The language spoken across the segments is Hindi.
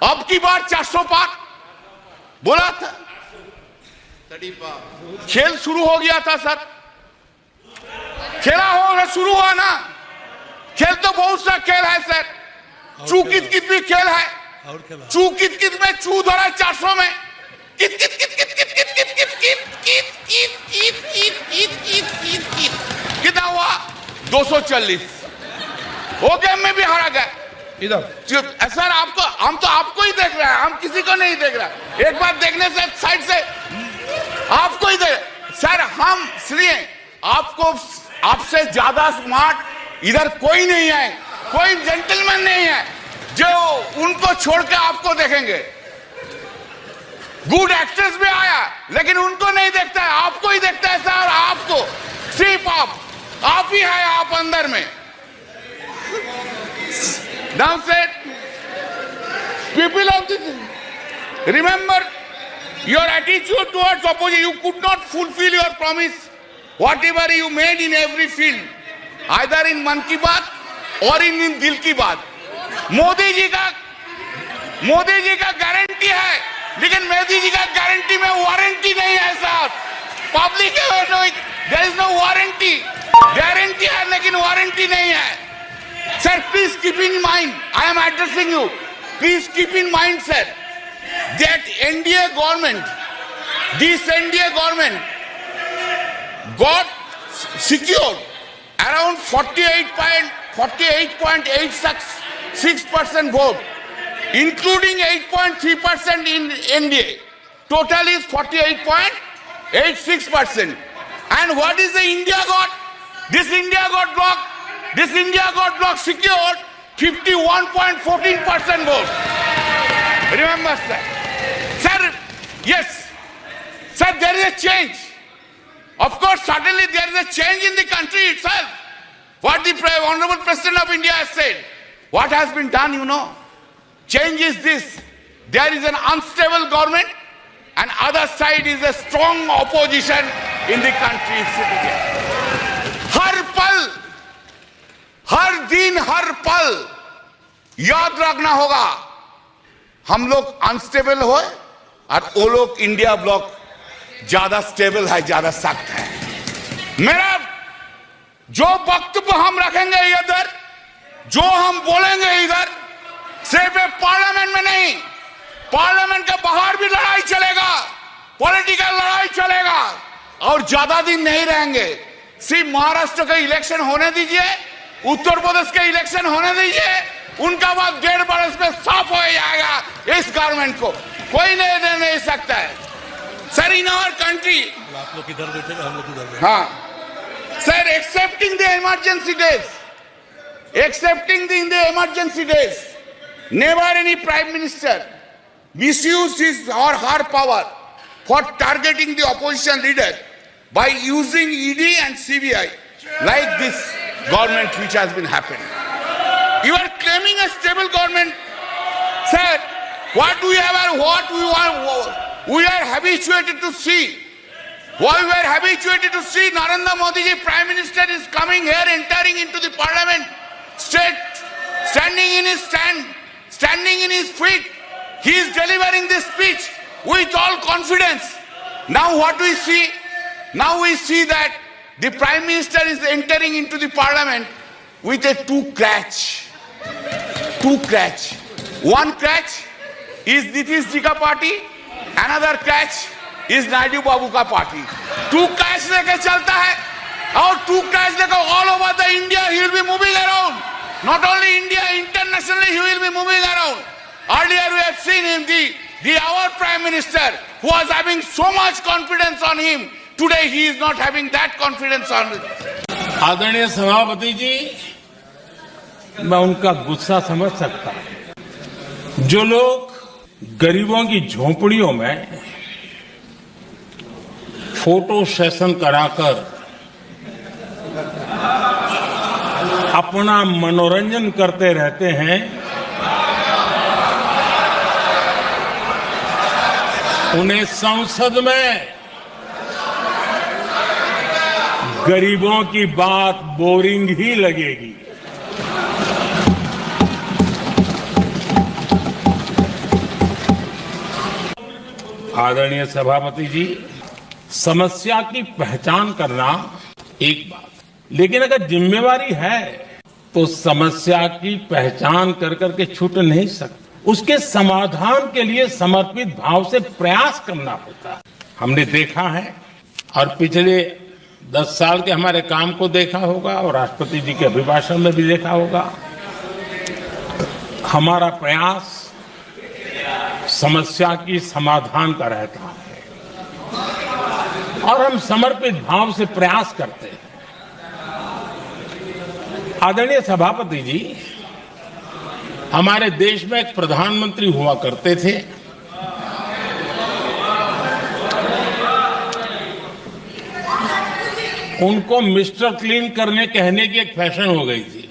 अब की बार 400 पार बोला था। खेल शुरू हो गया था सर, खेला होगा, शुरू हुआ ना। खेल तो बहुत सा खेल है सर, चू कित कित भी खेल है, चू कित कित में चू धरा 400 में, कित कित कित कित कित कित कित कित कित कित कित कित कित कित कित कित कितना हुआ 240। वो गेम में भी हारा गया। इधर सर आपको, हम तो आपको ही देख रहे हैं, हम किसी को नहीं देख रहे। एक बार देखने से साइड से आपको ही देख सर, हम इसलिए आपको, आपसे ज्यादा स्मार्ट इधर कोई नहीं है, कोई जेंटलमैन नहीं है जो उनको छोड़ के आपको देखेंगे। गुड एक्टर्स भी आया लेकिन उनको नहीं देखता है, आपको ही देखता है सर। आपको सिर्फ आप ही है, आप अंदर में। Now said, people of this, remember your attitude towards opposition. You could not fulfill your promise, whatever you made in every field, either in मन की बात और in दिल की बात। मोदी जी का गारंटी है, लेकिन मोदी जी का गारंटी में वारंटी नहीं है साहब। Public there is no warranty, guarantee है लेकिन वारंटी नहीं है। Sir, please keep in mind, I am addressing you. Please keep in mind, sir, that NDA government, this NDA government got secured around 48.86% vote, including 8.3% in NDA. Total is 48.86%. And what is the India got? This India got blocked. This India got bloc secured 51.14% vote. Remember, sir. Sir, yes. Sir, there is a change. Of course, suddenly there is a change in the country itself. What the Honorable President of India has said. What has been done, you know? Change is this. There is an unstable government and other side is a strong opposition in the country sitting here. हर दिन हर पल याद रखना होगा, हम लोग अनस्टेबल हो और वो लोग इंडिया ब्लॉक ज्यादा स्टेबल है, ज्यादा सख्त है। मेरा जो वक्तव्य हम रखेंगे इधर, जो हम बोलेंगे इधर, सिर्फ पार्लियामेंट में नहीं, पार्लियामेंट के बाहर भी लड़ाई चलेगा, पॉलिटिकल लड़ाई चलेगा और ज्यादा दिन नहीं रहेंगे। सिर्फ महाराष्ट्र का इलेक्शन होने दीजिए, उत्तर प्रदेश के इलेक्शन होने दीजिए, उनका बाद 1.5 बरस में साफ हो जाएगा इस गवर्नमेंट को, कोई नहीं सकता है। सर, इन आवर कंट्री, आप लोग इधर बैठे, हम लोग इधर बैठे। हाँ sir, accepting the emergency days, never any prime minister misused his or her power for targeting the opposition leader by using ED and CBI like this government which has been happening. You are claiming a stable government. Sir, what we have, what we want, we are habituated to see. What we are habituated to see, Narendra Modi ji, Prime Minister, is coming here, entering into the parliament, standing in his feet. He is delivering this speech with all confidence. Now what we see? Now we see that the Prime Minister is entering into the parliament with a two crutch. One crutch is Nitish ji ka party, another crutch is Naidu Babu ka party. Two crutch leke chalta hai, और two crutch leke all over the India he will be moving around. Not only India, internationally he will be moving around. Earlier we have seen him, our Prime Minister, who was having so much confidence on him. Today he is not having that confidence on him. आदरणीय सभापति जी, मैं उनका गुस्सा समझ सकता हूं। जो लोग गरीबों की झोपड़ियों में फोटो सेशन कराकर अपना मनोरंजन करते रहते हैं, उन्हें संसद में गरीबों की बात बोरिंग ही लगेगी। आदरणीय सभापति जी, समस्या की पहचान करना एक बात, लेकिन अगर जिम्मेवारी है तो समस्या की पहचान कर करके छूट नहीं सकते। उसके समाधान के लिए समर्पित भाव से प्रयास करना होता है। हमने देखा है और पिछले 10 साल के हमारे काम को देखा होगा और राष्ट्रपति जी के अभिभाषण में भी देखा होगा। हमारा प्रयास समस्या की समाधान का रहता है और हम समर्पित भाव से प्रयास करते हैं। आदरणीय सभापति जी, हमारे देश में एक प्रधानमंत्री हुआ करते थे। उनको मिस्टर क्लीन करने कहने की एक फैशन हो गई थी।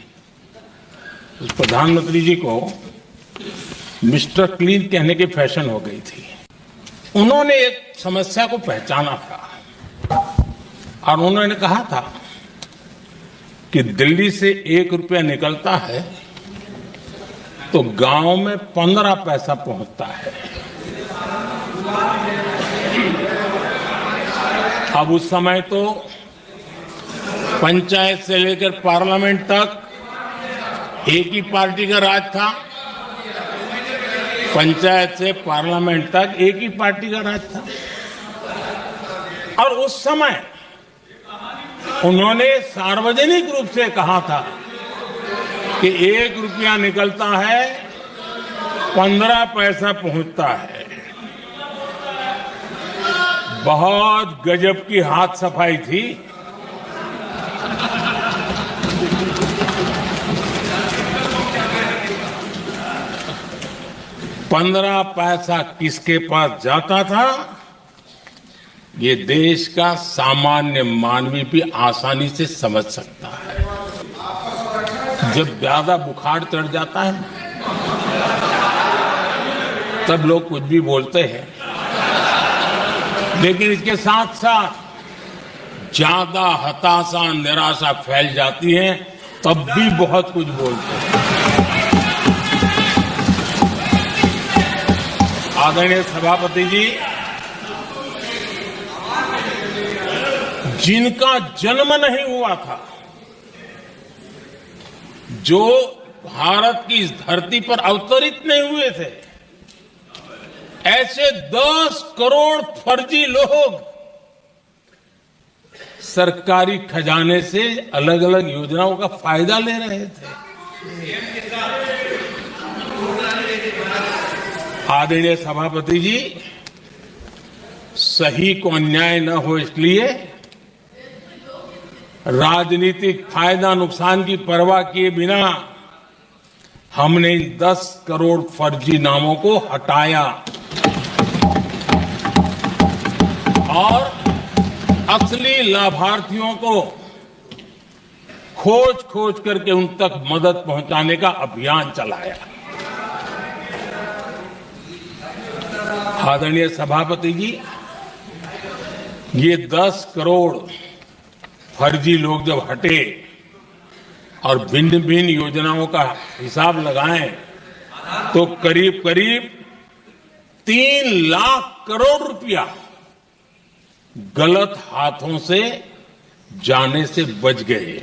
उस प्रधानमंत्री जी को मिस्टर क्लीन कहने की फैशन हो गई थी। उन्होंने एक समस्या को पहचाना था और उन्होंने कहा था कि दिल्ली से 1 रुपया निकलता है तो गांव में 15 पैसा पहुंचता है। अब उस समय तो पंचायत से लेकर पार्लियामेंट तक एक ही पार्टी का राज था। पंचायत से पार्लियामेंट तक एक ही पार्टी का राज था और उस समय उन्होंने सार्वजनिक रूप से कहा था कि 1 रुपया निकलता है 15 पैसा पहुंचता है। बहुत गजब की हाथ सफाई थी। पंद्रह पैसा किसके पास जाता था ये देश का सामान्य मानवी भी आसानी से समझ सकता है। जब ज्यादा बुखार चढ़ जाता है तब लोग कुछ भी बोलते हैं, लेकिन इसके साथ साथ ज्यादा हताशा निराशा फैल जाती है तब भी बहुत कुछ बोलते हैं। आदरणीय सभापति जी, जिनका जन्म नहीं हुआ था, जो भारत की इस धरती पर अवतरित नहीं हुए थे, ऐसे 10 करोड़ फर्जी लोग सरकारी खजाने से अलग अलग योजनाओं का फायदा ले रहे थे। आदरणीय सभापति जी, सही को अन्याय न हो इसलिए राजनीतिक फायदा नुकसान की परवाह किए बिना हमने 10 करोड़ फर्जी नामों को हटाया और असली लाभार्थियों को खोज खोज करके उन तक मदद पहुंचाने का अभियान चलाया। आदरणीय सभापति जी, ये 10 करोड़ फर्जी लोग जब हटे और भिन्न भिन्न योजनाओं का हिसाब लगाएं तो करीब करीब 3 लाख करोड़ रुपया गलत हाथों से जाने से बच गए।